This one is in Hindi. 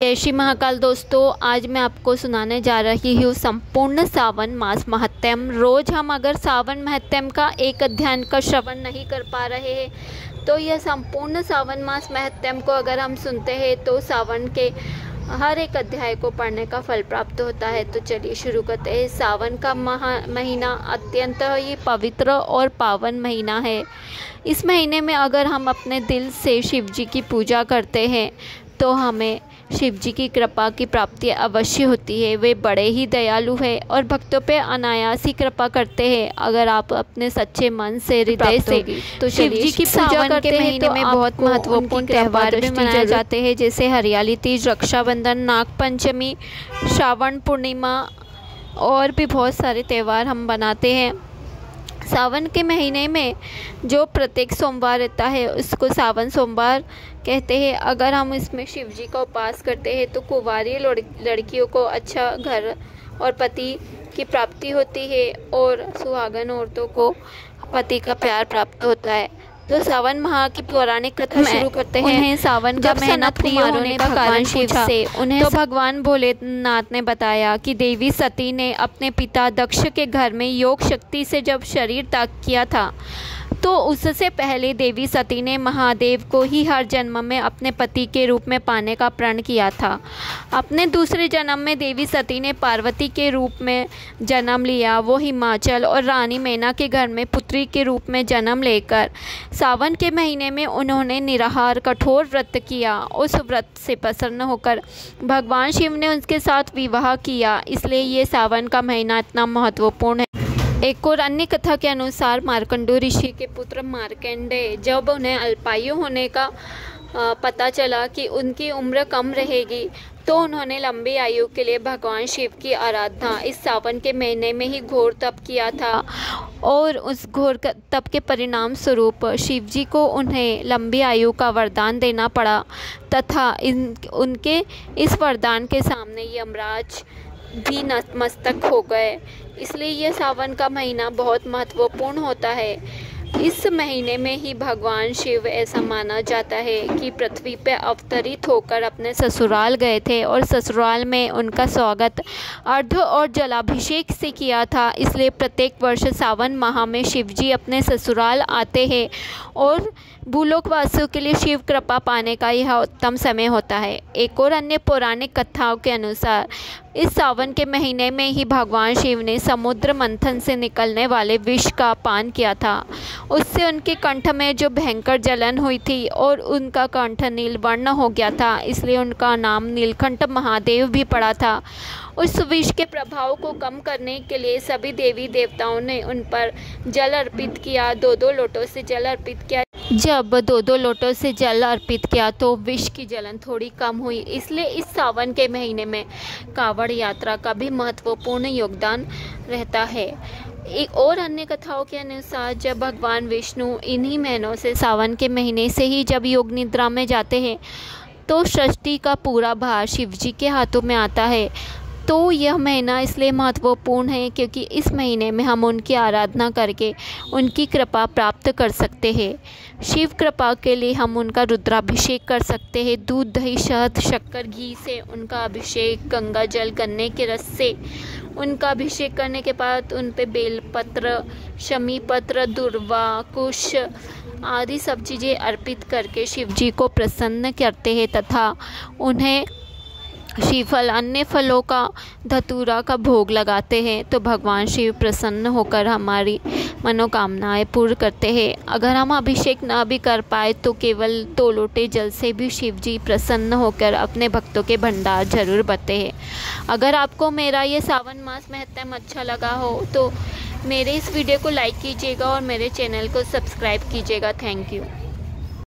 जय श्री महाकाल दोस्तों, आज मैं आपको सुनाने जा रही हूँ संपूर्ण सावन मास महत्म। रोज़ हम अगर सावन महत्म का एक अध्याय का श्रवण नहीं कर पा रहे हैं तो यह संपूर्ण सावन मास महत्म को अगर हम सुनते हैं तो सावन के हर एक अध्याय को पढ़ने का फल प्राप्त होता है। तो चलिए शुरू करते हैं। सावन का महीना अत्यंत ही पवित्र और पावन महीना है। इस महीने में अगर हम अपने दिल से शिव जी की पूजा करते हैं तो हमें शिव जी की कृपा की प्राप्ति अवश्य होती है। वे बड़े ही दयालु हैं और भक्तों पे अनायास ही कृपा करते हैं अगर आप अपने सच्चे मन से हृदय से। तो शिव जी की पूजा करते हैं तो बहुत महत्वपूर्ण त्यौहार भी मनाए जाते हैं, जैसे हरियाली तीज, रक्षाबंधन, नाग पंचमी, श्रावण पूर्णिमा और भी बहुत सारे त्यौहार हम बनाते हैं। सावन के महीने में जो प्रत्येक सोमवार रहता है उसको सावन सोमवार कहते हैं। अगर हम इसमें शिव जी का उपास करते हैं तो कुंवारी लड़कियों को अच्छा घर और पति की प्राप्ति होती है और सुहागन औरतों को पति का प्यार प्राप्त होता है। तो सावन माह की पौराणिक कथा शुरू करते हैं। उन्हें सावन का महीना प्रिय होने का कारण शिव से उन्हें तो भगवान भोलेनाथ ने बताया कि देवी सती ने अपने पिता दक्ष के घर में योग शक्ति से जब शरीर त्याग किया था तो उससे पहले देवी सती ने महादेव को ही हर जन्म में अपने पति के रूप में पाने का प्रण किया था। अपने दूसरे जन्म में देवी सती ने पार्वती के रूप में जन्म लिया। वो हिमाचल और रानी मैना के घर में पुत्री के रूप में जन्म लेकर सावन के महीने में उन्होंने निराहार कठोर व्रत किया। उस व्रत से प्रसन्न होकर भगवान शिव ने उनके साथ विवाह किया, इसलिए ये सावन का महीना इतना महत्वपूर्ण है। एक और अन्य कथा के अनुसार मार्कंडू ऋषि के पुत्र मार्कंडेय जब उन्हें अल्पायु होने का पता चला कि उनकी उम्र कम रहेगी तो उन्होंने लंबी आयु के लिए भगवान शिव की आराधना इस सावन के महीने में ही घोर तप किया था और उस घोर तप के परिणाम स्वरूप शिव जी को उन्हें लंबी आयु का वरदान देना पड़ा तथा उनके इस वरदान के सामने यमराज भी नतमस्तक हो गए। इसलिए यह सावन का महीना बहुत महत्वपूर्ण होता है। इस महीने में ही भगवान शिव ऐसा माना जाता है कि पृथ्वी पर अवतरित होकर अपने ससुराल गए थे और ससुराल में उनका स्वागत अर्घ्य और जलाभिषेक से किया था। इसलिए प्रत्येक वर्ष सावन माह में शिव जी अपने ससुराल आते हैं और भूलोकवासियों के लिए शिव कृपा पाने का यह उत्तम समय होता है। एक और अन्य पौराणिक कथाओं के अनुसार इस सावन के महीने में ही भगवान शिव ने समुद्र मंथन से निकलने वाले विष का पान किया था। उससे उनके कंठ में जो भयंकर जलन हुई थी और उनका कंठ नीलवर्ण हो गया था, इसलिए उनका नाम नीलकंठ महादेव भी पड़ा था। उस विष के प्रभाव को कम करने के लिए सभी देवी देवताओं ने उन पर जल अर्पित किया। 2-2 लोटों से जल अर्पित किया। जब 2-2 लोटों से जल अर्पित किया तो विष की जलन थोड़ी कम हुई। इसलिए इस सावन के महीने में कांवड़ यात्रा का भी महत्वपूर्ण योगदान रहता है। एक और अन्य कथाओं के अनुसार जब भगवान विष्णु इन्हीं महीनों से सावन के महीने से ही जब योग निद्रा में जाते हैं तो सृष्टि का पूरा भार शिव जी के हाथों में आता है। तो यह महीना इसलिए महत्वपूर्ण है क्योंकि इस महीने में हम उनकी आराधना करके उनकी कृपा प्राप्त कर सकते हैं। शिव कृपा के लिए हम उनका रुद्राभिषेक कर सकते हैं। दूध, दही, शहद, शक्कर, घी से उनका अभिषेक, गंगा जल, गन्ने के रस से उनका अभिषेक करने के बाद उन पे बेलपत्र, शमी पत्र, दुर्वा, कुश आदि सब चीज़ें अर्पित करके शिव जी को प्रसन्न करते हैं तथा उन्हें श्रीफल, अन्य फलों का, धतूरा का भोग लगाते हैं तो भगवान शिव प्रसन्न होकर हमारी मनोकामनाएं पूर्ण करते हैं। अगर हम अभिषेक ना भी कर पाए तो केवल 2 लोटे जल से भी शिव जी प्रसन्न होकर अपने भक्तों के भंडार जरूर भरते हैं। अगर आपको मेरा ये सावन मास महत्म अच्छा लगा हो तो मेरे इस वीडियो को लाइक कीजिएगा और मेरे चैनल को सब्सक्राइब कीजिएगा। Thank you.